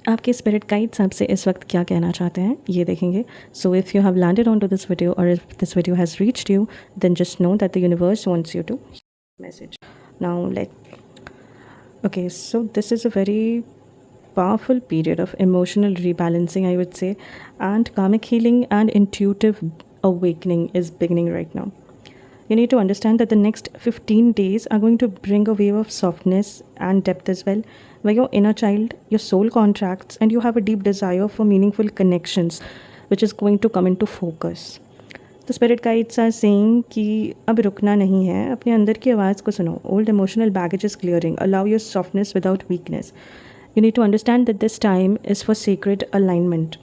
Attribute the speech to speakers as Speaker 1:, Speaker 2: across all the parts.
Speaker 1: आपके spirit guides आपसे इस वक्त क्या कहना चाहते हैं ये देखेंगे. So if you have landed on to this video और if this video has reached you, then just know that the universe wants you to message. Now okay, so this is a very powerful period of emotional rebalancing, I would say, and karmic healing and intuitive awakening is beginning right now. You need to understand that the next 15 days are going to bring a wave of softness and depth as well, where your inner child, your soul contracts, and you have a deep desire for meaningful connections, which is going to come into focus. तो spirit guides are saying कि अब रुकना नहीं है, अपने अंदर की आवाज़ को सुनो. Old emotional baggage is clearing. Allow your softness without weakness. You need to understand that this time is for secret alignment.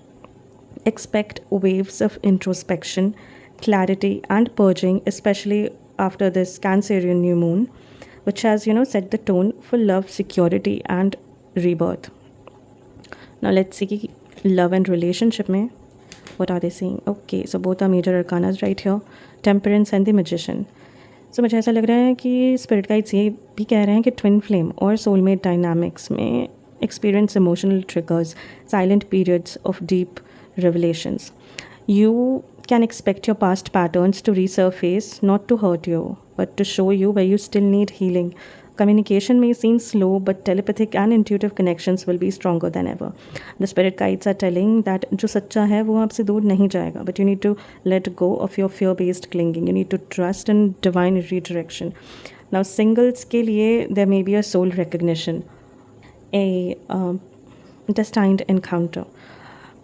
Speaker 1: Expect waves of introspection, clarity, and purging, especially after this Cancerian new moon, which has, set the tone for love, security, and rebirth. Now let's see love and relationship में what are they saying. Okay, so both are major arcanas right here, Temperance and the Magician. So मुझे ऐसा लग रहा है कि spirit guides ये भी कह रहे हैं कि ट्विन फ्लेम और सोलमेट डायनामिक्स में experience emotional triggers, silent periods of deep revelations. You can expect your past patterns to resurface, not to hurt you, but to show you where you still need healing. Communication may seem slow, but telepathic and intuitive connections will be stronger than ever. The spirit guides are telling that जो सच्चा है वो आपसे दूर नहीं जाएगा, but you need to let go of your fear-based clinging. You need to trust in divine redirection. Now, singles के लिए there may be a soul recognition, a destined encounter.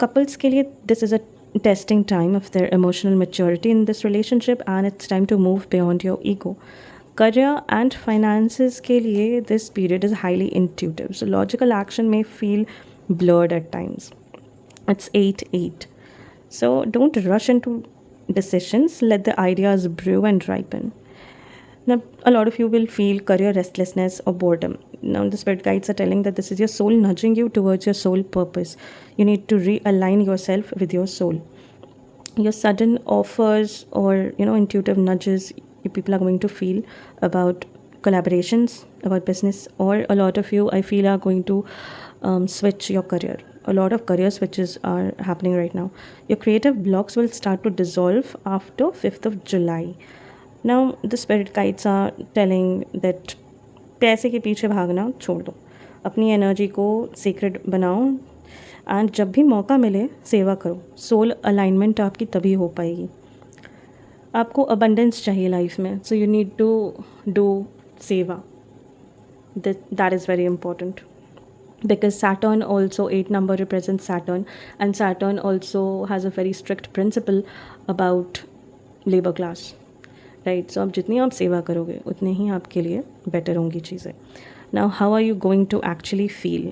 Speaker 1: Couples के लिए this is a testing time of their emotional maturity in this relationship, and it's time to move beyond your ego. Career and finances के लिए this period is highly intuitive, so logical action may feel blurred at times. It's 8-8. So don't rush into decisions, let the ideas brew and ripen. Now, a lot of you will feel career restlessness or boredom. Now, the spirit guides are telling that this is your soul nudging you towards your soul purpose. You need to realign yourself with your soul. Your sudden offers or, intuitive nudges you people are going to feel about collaborations, about business, or a lot of you, I feel, are going to switch your career. A lot of career switches are happening right now. Your creative blocks will start to dissolve after 5th of July. Now, the spirit guides are telling that पैसे के पीछे भागना छोड़ दो, अपनी energy को secret बनाओ, and जब भी मौका मिले सेवा करो. सोल अलाइनमेंट आपकी तभी हो पाएगी. आपको अबंडेंस चाहिए लाइफ में, so you need to do seva. That is very important because Saturn also 8 number represents Saturn, and Saturn also has a very strict principle about labor class. Right. So अब जितनी आप सेवा करोगे उतने ही आपके लिए बेटर होंगी चीज़ें. Now how are you going to actually feel?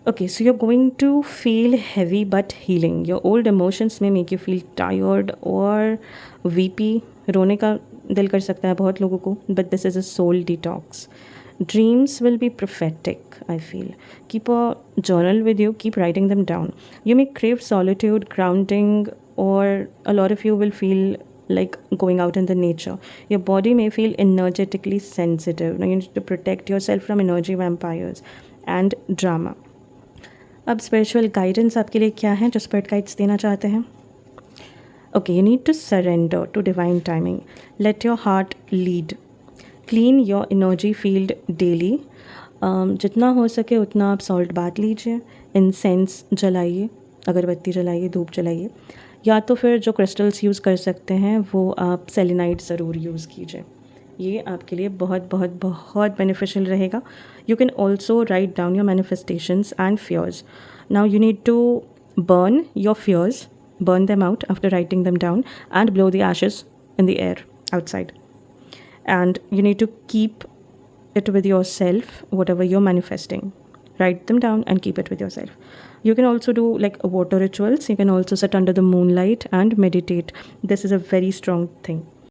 Speaker 1: Okay, so you are going to feel heavy but healing. Your old emotions may make you feel tired और वीपी. रोने का दिल कर सकता है बहुत लोगों को, but this is a soul detox. Dreams will be prophetic, I feel. Keep a journal with you, keep writing them down. You may crave solitude, grounding, or a lot of you will feel like going out in the nature. Your body may feel energetically sensitive. Now you need to protect yourself from energy vampires and drama. अब spiritual guidance आपके लिए क्या है जो spirit guides देना चाहते हैं? Okay, you need to surrender to divine timing. Let your heart lead. Clean your energy field daily. जितना हो सके उतना आप सॉल्ट बात लीजिए, इंसेंस जलाइए, अगरबत्ती जलाइए, धूप जलाइए, या तो फिर जो क्रिस्टल्स यूज़ कर सकते हैं वो आप सेलेनाइट ज़रूर यूज़ कीजिए. ये आपके लिए बहुत बहुत बहुत बेनिफिशियल रहेगा. You can also write down your manifestations and fears. Now you need to burn your fears, burn them out after writing them down, and blow the ashes in the air outside. And you need to keep it with yourself, whatever you're manifesting. Write them down and keep it with yourself. You can also do water rituals. You can also sit under the moonlight and meditate. This is a very strong thing.